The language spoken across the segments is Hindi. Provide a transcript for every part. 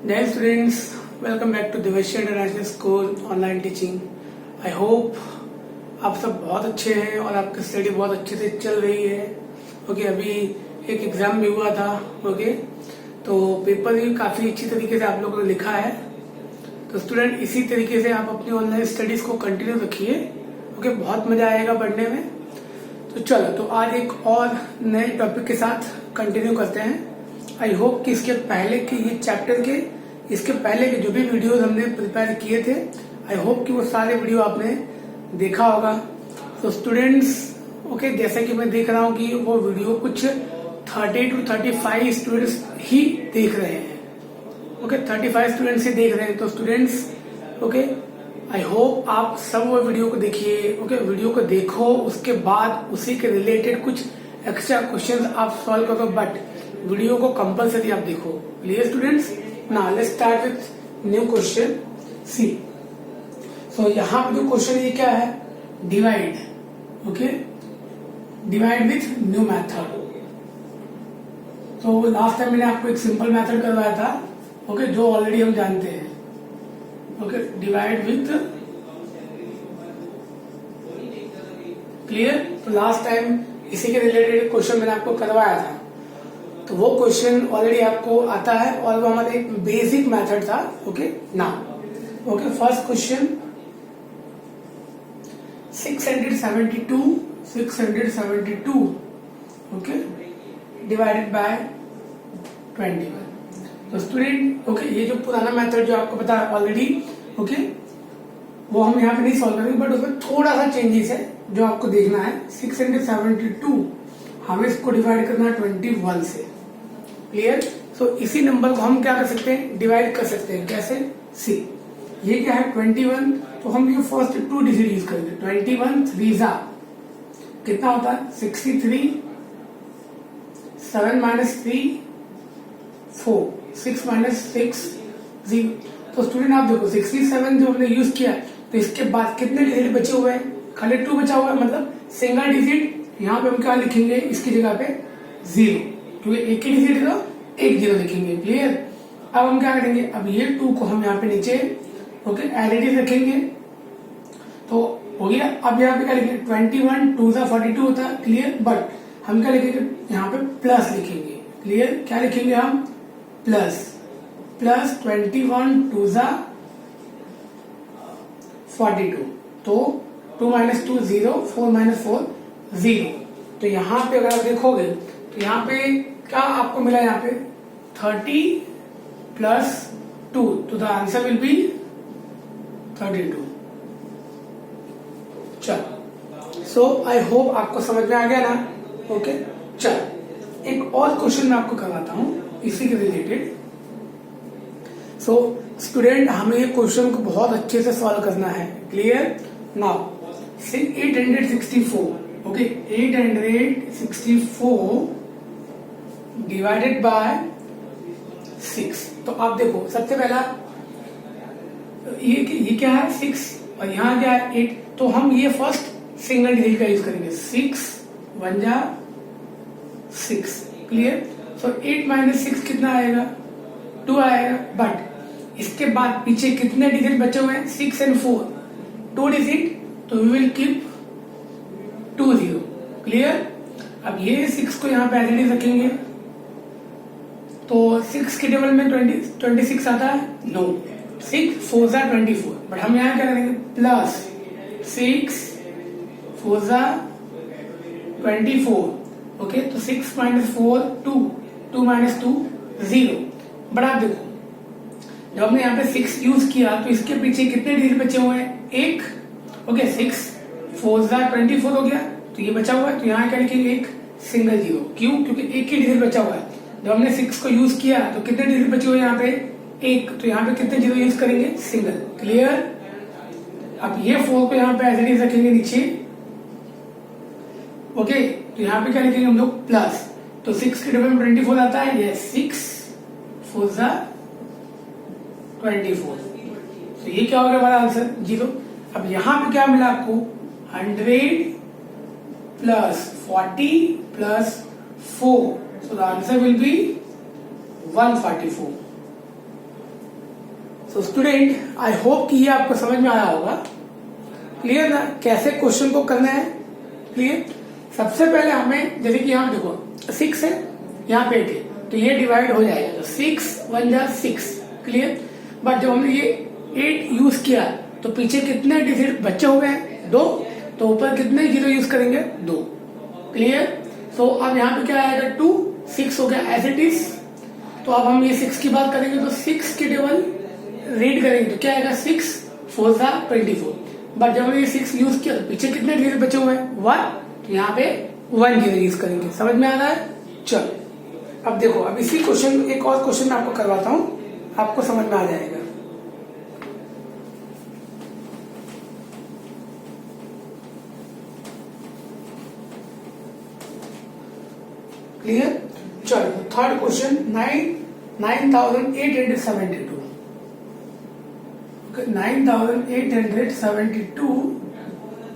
Dear students, welcome back to दिवशी international school online teaching. I hope आप सब बहुत अच्छे हैं और आपकी स्टडी बहुत अच्छे से चल रही है। ओके, अभी एक एग्जाम भी हुआ था। ओके, तो पेपर भी काफी अच्छी तरीके से आप लोगों ने लिखा है। तो स्टूडेंट, इसी तरीके से आप अपनी ऑनलाइन स्टडीज को कंटिन्यू रखिए। ओके, बहुत मजा आएगा पढ़ने में। तो चलो, तो आज एक और नए टॉपिक के साथ कंटिन्यू करते हैं। आई होप कि इसके पहले के ये चैप्टर के इसके पहले के जो भी वीडियोस हमने प्रिपेयर किए थे, आई होप कि वो सारे वीडियो आपने देखा होगा। तो स्टूडेंट्स, ओके, जैसे कि मैं देख रहा हूँ कि वो वीडियो कुछ 30 to 35 स्टूडेंट्स ही देख रहे हैं। ओके, 35 स्टूडेंट्स ही देख रहे हैं। तो स्टूडेंट्स, ओके, आई होप आप सब वो वीडियो को देखिए। ओके, वीडियो को देखो, उसके बाद उसी के रिलेटेड कुछ एक्स्ट्रा क्वेश्चन आप सॉल्व करो, बट वीडियो को कंपल्सरी आप देखो। Clear students? Now let's start with new question. See, so यहाँ पे जो क्वेश्चन ये क्या है, divide. Okay, divide with new method. तो लास्ट टाइम मैंने आपको एक सिंपल मेथड करवाया था, ओके, जो ऑलरेडी हम जानते हैं। Okay, divide with clear. तो लास्ट टाइम इसी के रिलेटेड क्वेश्चन मैंने आपको करवाया था। तो वो क्वेश्चन ऑलरेडी आपको आता है और वो हमारा एक बेसिक मेथड था। Okay, now okay, first question 672 okay divided by 21। तो स्टूडेंट, ओके, ये जो पुराना मेथड जो आपको पता है ऑलरेडी, ओके, वो हम यहाँ पे नहीं सॉल्व करेंगे, बट उसमें थोड़ा सा चेंजेस है जो आपको देखना है। 672 हमें इसको डिवाइड करना है 21 से। क्लियर? सो इसी नंबर को हम क्या कर सकते हैं, डिवाइड कर सकते हैं। कैसे? सी, ये क्या है 21, तो हम ये फर्स्ट 2 डिजिट यूज करेंगे। 21 3 कितना होता है 63, 7 - 3 4, 6 - 6 0। तो स्टूडेंट आप देखो 67 जो हमने यूज किया, तो इसके बाद कितने डिजिट बचे हुए हैं, खाली 2 बचा हुआ है, मतलब सिंगल डिजिट। यहाँ पे हम क्या लिखेंगे, इसकी जगह पे 0, क्योंकि एक ही डिजिट का एक 0 लिखेंगे। क्लियर? अब हम क्या करेंगे, अब ये 2 को हम यहाँ पे नीचे, ओके, एलईडी रखेंगे, तो हो गया। अब यहाँ पे क्या लिखेंगे, 21 2 42 होता है। क्लियर? बट हम क्या लिखेंगे, यहाँ पे प्लस लिखेंगे। क्लियर? क्या लिखेंगे हम, प्लस 21 2 42, तो 2 - 2 0, 4 - 4 0। तो यहाँ पे अगर आप देखोगे तो यहाँ पे क्या आपको मिला, यहाँ पे 30 + 2, तो द आंसर विल बी 32। चल, सो आई होप आपको समझ में आ गया ना। ओके, चल, एक और क्वेश्चन मैं आपको करवाता हूँ इसी के रिलेटेड। सो स्टूडेंट, हमें ये क्वेश्चन को बहुत अच्छे से सॉल्व करना है। Clear? Now 864, okay, 864 divided by 6। तो आप देखो, सबसे पहला ये क्या है 6, और यहाँ क्या है 8। तो हम ये फर्स्ट सिंगल डिजिट का यूज करेंगे। 6 1 6। क्लियर? सो 8 - 6 कितना आएगा, 2 आएगा। बट इसके बाद पीछे कितने डिजिट बचे हुए हैं, 6 और 4, 2 डिजिट, तो वी विल कीप 2 0। क्लियर? अब ये 6 को यहाँ पे एलईडी रखेंगे, तो 6 के टेबल में 26 आता है, नो, 6 4 24। बट हम यहाँ क्या करेंगे, प्लस 6 4 24। ओके, तो 6 - 4 2, 2 - 2 0। बट आप देखो, जब हमने यहाँ पे 6 यूज किया, तो इसके पीछे कितने डिजिट बचे हुए हैं, 1। ओके, 6 4 24 हो गया, तो ये बचा हुआ है, तो यहाँ क्या लिखेंगे, एक सिंगल 0। क्यों? क्योंकि एक ही डिजिट बचा हुआ है। जब हमने 6 को यूज किया, तो कितने डिजिट बचे हुए हैं यहाँ पे, 1, तो यहाँ पे कितने 0 यूज करेंगे, सिंगल। क्लियर? अब ये 4 को यहाँ पे एज इट इज रखेंगे नीचे। ओके, तो यहाँ पे क्या लिखेंगे हम लोग, प्लस, तो 6 के टेबल में 24 आता है, ये 6 4 24। तो ये क्या होगा हमारा आंसर, 0। अब यहाँ पे क्या मिला आपको, 100 + 40 + 4, so the answer will be 144। So student I hope कि ये आपको समझ में आया होगा। क्लियर ना, कैसे क्वेश्चन को करना है। क्लियर। सबसे पहले हमें जैसे कि यहाँ देखो 6 है, यहाँ पे 8 है, तो ये डिवाइड हो जाएगा, तो 6 1 जा 6। क्लियर। बट जब हमने ये 8 यूज किया तो पीछे कितने डिजिट बचे हुए हैं, 2, तो ऊपर कितने जीरो यूज करेंगे, 2। क्लियर। तो अब यहाँ पे क्या आएगा, 2, 6 हो गया एज इट इज। तो अब हम ये 6 की बात करेंगे तो 6 के टेबल रीड करेंगे तो क्या आएगा, 6 4 जा 24। बट जब हमने ये 6 यूज किया तो पीछे कितने डिजिट बचे हुए हैं, 1, तो यहाँ पे 1 जीरो यूज करेंगे। समझ में आ रहा है। चलो अब देखो, अब इसी क्वेश्चन एक और क्वेश्चन मैं आपको करवाता हूं, आपको समझ में आ जाएगा। क्लियर। चलो third question, 9872। 9872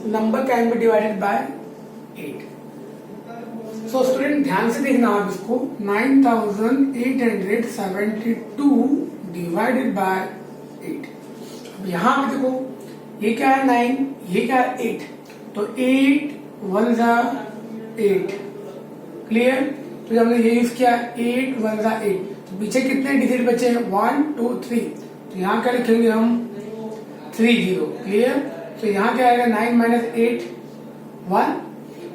number can be divided by 8। So student ध्यान से देखना आप इसको, 9872 डिवाइडेड बाय 8। अब यहां पे देखो, ये क्या है 9, ये क्या है 8, तो 8 1 जा 8। क्लियर। तो जब हमने ये यूज किया 8 1 जा 8, तो पीछे कितने डिजिट बचे हैं, 1 2 3, तो यहाँ क्या लिखेंगे हम, 30। क्लियर। तो यहाँ क्या आएगा, 9 माइनस 8 1,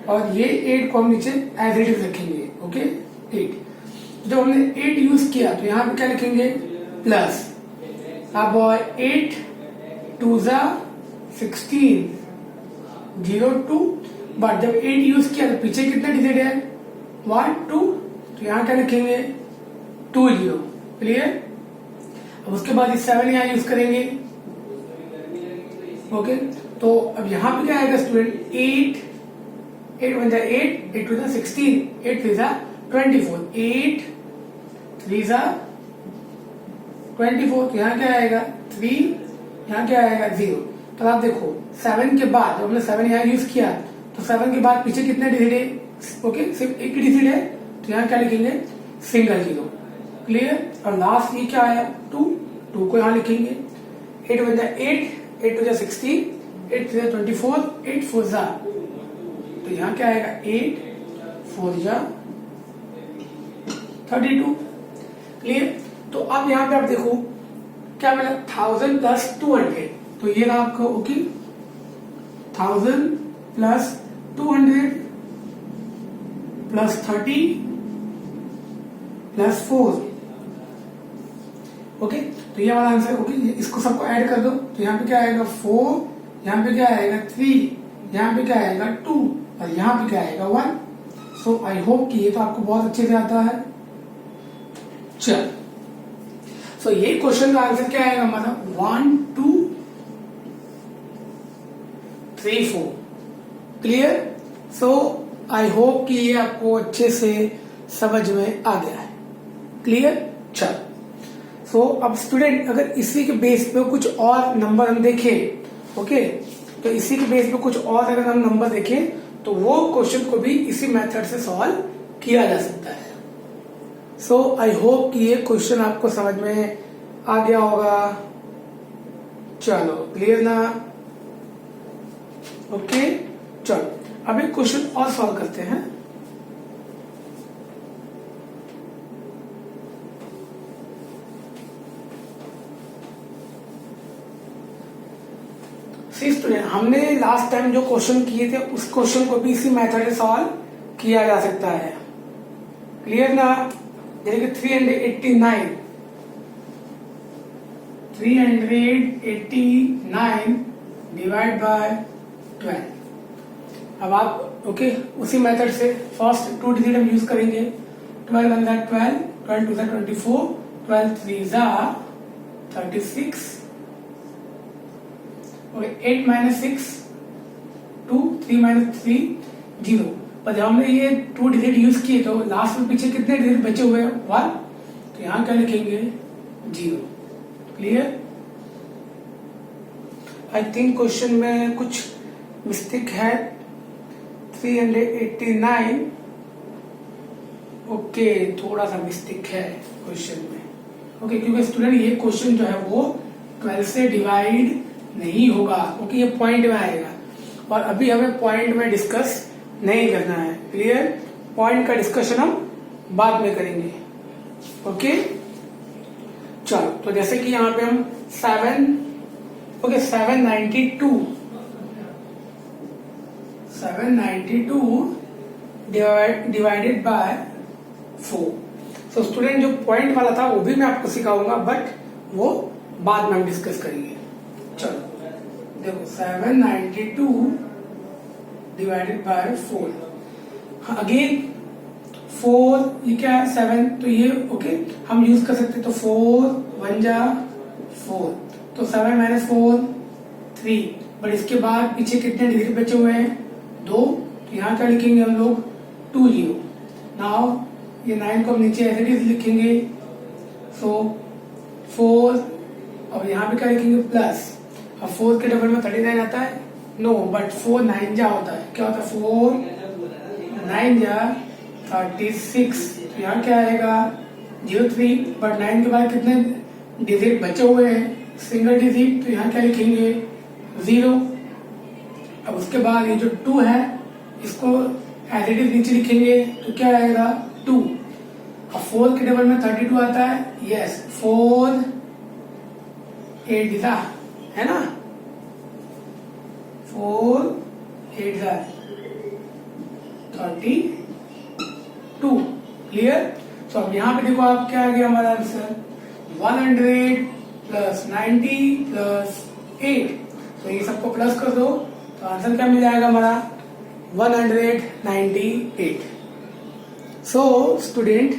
और ये 8 को हम नीचे एज इट इज रखेंगे। ओके 8। जब हमने 8 यूज किया तो यहाँ पे क्या लिखेंगे, प्लस। अब 8 2 जा 16 0 2, बट जब 8 यूज किया तो पीछे कितने डिजिट है, 1 2, तो यहाँ क्या लिखेंगे, 2 0। क्लियर। अब उसके बाद 7 यहाँ यूज करेंगे। ओके। तो अब यहाँ पे क्या आएगा स्टूडेंट, 8 1 जा 8, 8 2 जा 16, 8 3 जा 24, 8 3 जा 24, तो यहाँ क्या आएगा 3, यहाँ क्या आएगा 0। तो आप देखो 7 के बाद जब हमने 7 यहाँ यूज किया तो 7 के बाद पीछे कितने डिजिट है, ओके सिर्फ एक डिजिट है, तो यहाँ क्या लिखेंगे, सिंगल 0। क्लियर। और लास्ट ये क्या आया, 2 को यहाँ लिखेंगे, 8 1 जा 8, 8 2 जा 16, 8 3 जा 24, 8 4 जा, तो यहाँ क्या आएगा, 8 4 जा 32। क्लियर। तो अब यहाँ पे आप देखो क्या मिला, 1000 प्लस 200, तो ये रहा आपका, okay 1000 plus 200 plus 30 plus 4। Okay, तो ये वाला आंसर। ओके, इसको सबको ऐड कर दो, तो यहाँ पे क्या आएगा 4, यहाँ पे क्या आएगा 3, यहाँ पे क्या आएगा 2, और यहाँ पे क्या आएगा 1। सो आई होप कि ये तो आपको बहुत अच्छे से आता है। चल, सो ये क्वेश्चन का आंसर क्या आएगा, मतलब 1 2 3 4। क्लियर। सो आई होप कि ये आपको अच्छे से समझ में आ गया है। क्लियर। चल, सो अब स्टूडेंट अगर इसी के बेस पे कुछ और नंबर हम देखें, ओके, तो इसी के बेस पे कुछ और अगर हम नंबर देखें तो वो क्वेश्चन को भी इसी मेथड से सॉल्व किया जा सकता है। सो आई होप कि ये क्वेश्चन आपको समझ में आ गया होगा। चलो क्लियर ना। ओके, चलो अब एक क्वेश्चन और सॉल्व करते हैं। स्टूडेंट हमने लास्ट टाइम जो क्वेश्चन किए थे उस क्वेश्चन को भी इसी मेथड से सॉल्व किया जा सकता है। क्लियर ना। जैसे कि 389 डिवाइड बाय 12। अब आप ओके उसी मेथड से फर्स्ट 2 डिजिट हम यूज करेंगे। 12 1 जा 12, 12 2 जा 24, 12 3 जा 36, 8 माइनस 6 2, 3 माइनस 3 0। पर जब हमने ये 2 डिजिट यूज किए तो लास्ट में पीछे कितने डिजिट बचे हुए हैं, 1, तो यहाँ क्या लिखेंगे 0। क्लियर। आई थिंक क्वेश्चन में कुछ मिस्टेक है। 389 ओके थोड़ा सा मिस्टेक है क्वेश्चन में। ओके, क्योंकि स्टूडेंट ये क्वेश्चन जो है वो 12 से डिवाइड नहीं होगा क्योंकि ये पॉइंट में आएगा, और अभी हमें पॉइंट में डिस्कस नहीं करना है। क्लियर? पॉइंट का डिस्कशन हम बाद में करेंगे। ओके, चलो, तो जैसे कि यहाँ पे हम 792 डिवाइडेड बाय 4। तो स्टूडेंट जो पॉइंट वाला था वो भी मैं आपको सिखाऊंगा, बट वो बाद में हम डिस्कस करेंगे। चलो देखो, 792 डिवाइडेड बाय 4। अगेन 4, ये क्या है 7, तो ये ओके हम यूज कर सकते हैं। तो 4 1 जा 4, तो 7 माइनस 4 3, बट इसके बाद पीछे कितने डिजिट बचे हुए हैं? 2, तो यहाँ क्या लिखेंगे हम लोग? 2 0। नाउ ये 9 को हम नीचे एज इट इज लिखेंगे, सो 4, और यहाँ पे क्या लिखेंगे? प्लस। अब 4 के डबल में 39 आता है? नो, बट 4 9 जा होता है। क्या होता है? 4 9 जा 36, तो यहाँ क्या आएगा? 03, बट 9 के बाद कितने डिजिट बचे हुए हैं? सिंगल डिजिट, तो यहाँ क्या लिखेंगे? 0। अब उसके बाद ये जो 2 है इसको एज इट इज नीचे लिखेंगे, तो क्या आएगा? 2। अब 4 के डबल में 32 आता है? यस, 4 8 दिशा है ना, 4 8 32। क्लियर? तो अब यहाँ पे देखो आप क्या आ गया हमारा आंसर? 100 plus 90 plus 8। तो ये सबको प्लस कर दो, तो आंसर क्या मिल जाएगा हमारा? 198। सो स्टूडेंट,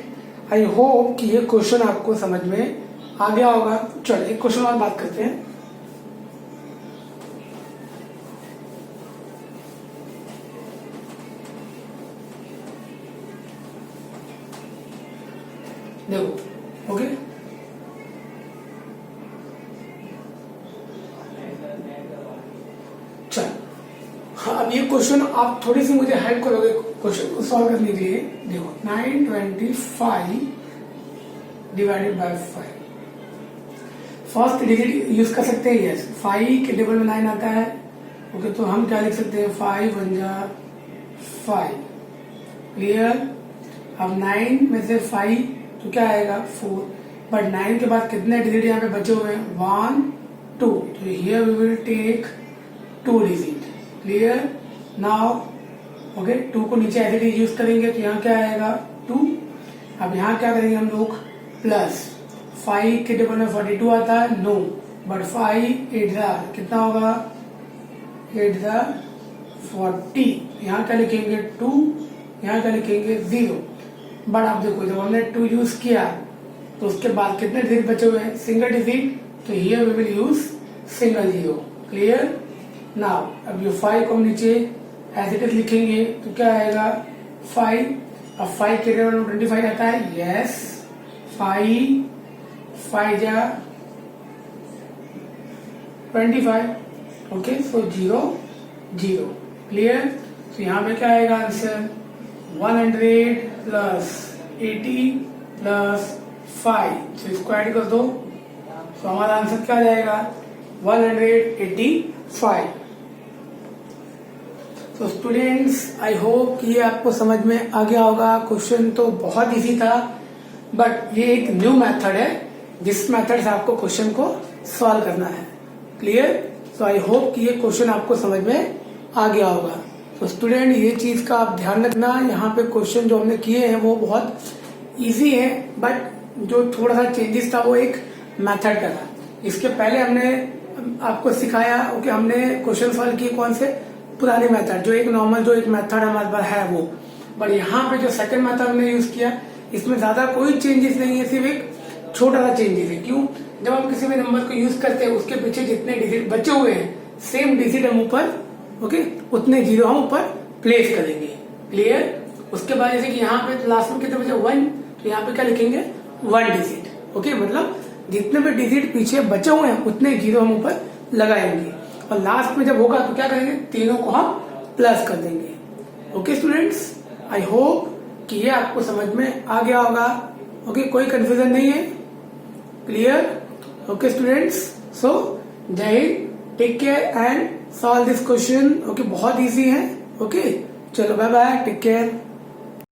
आई होप कि ये क्वेश्चन आपको समझ में आ गया होगा। चलो एक क्वेश्चन और बात करते हैं। देखो, ओके, चल, हाँ, अब ये क्वेश्चन आप थोड़ी सी मुझे हेल्प करोगे क्वेश्चन को सॉल्व करने के लिए। देखो, 925 divided by 5। First digit use कर सकते हैं, यस। 5 के डबल में 9 आता है, ओके, तो हम क्या लिख सकते हैं? 5 1 जा 5। क्लियर? अब 9 में से 5 तो क्या आएगा? 4, बट 9 के बाद कितने डिजिट यहाँ पे बचे हुए हैं? 1 2, तो here we will take 2 digit. Clear? Now okay, 2 को नीचे एज इट इज यूज करेंगे, तो यहाँ क्या आएगा? 2। अब यहाँ क्या करेंगे हम लोग? प्लस। 5 के डबल में 42 आता है? नो, बट 5 8 जा कितना होगा? 8 जा 40। यहाँ क्या लिखेंगे? 2, यहाँ क्या लिखेंगे? 0। बट आप देखो, जब हमने 2 यूज किया तो उसके बाद कितने डिजिट बचे हुए हैं? सिंगल डिजिट, तो here we will use single 0। Clear? Now अब ये 5 को हम नीचे एज इट इज लिखेंगे, तो क्या आएगा? 5। अब 5 के डबल में 25 आता है? यस, 5 5 जा 25। ओके, सो 0 0। क्लियर? तो यहाँ पे क्या आएगा आंसर? 100 प्लस 80 प्लस 5, तो इसको ऐड कर दो, तो हमारा आंसर क्या जाएगा? 185। तो स्टूडेंट्स, आई होप कि ये आपको समझ में आ गया होगा। क्वेश्चन तो बहुत इजी था, बट ये एक न्यू मेथड है जिस मेथड से आपको क्वेश्चन को सॉल्व करना है। क्लियर? तो आई होप कि ये क्वेश्चन आपको समझ में आ गया होगा। तो स्टूडेंट, ये चीज का आप ध्यान रखना, यहाँ पे क्वेश्चन जो हमने किए हैं वो बहुत इजी है, बट जो थोड़ा सा चेंजेस था वो एक मेथड का था। इसके पहले हमने आपको सिखाया, ओके, हमने क्वेश्चन सॉल्व किए कौन से? पुराने मेथड, जो एक नॉर्मल जो एक मेथड हमारे पास है वो। बट यहाँ पे जो सेकंड मेथड हमने यूज किया, इसमें ज्यादा कोई चेंजेस नहीं है, सिर्फ एक छोटा सा चेंजेस है। क्यों? जब हम किसी भी नंबर को यूज करते हैं उसके पीछे जितने डिजिट बचे हुए हैं, सेम डिजिट हम ऊपर, ओके, उतने 0 हम ऊपर प्लेस करेंगे। क्लियर? उसके बाद जैसे कि यहाँ पे लास्ट में कितने बचे? 1, तो यहाँ पे क्या लिखेंगे? 1 डिजिट। ओके, मतलब जितने भी डिजिट पीछे बचे हुए हैं उतने 0 हम ऊपर लगाएंगे, और लास्ट में जब होगा तो क्या करेंगे? तीनों को हम प्लस कर देंगे। ओके स्टूडेंट्स, आई होप कि ये आपको समझ में आ गया होगा। ओके, कोई कंफ्यूजन नहीं है। Clear? Okay students, so Jai Hind, take care and solve this question. Okay, बहुत इजी है। ओके, चलो बाय बाय, टेक केयर।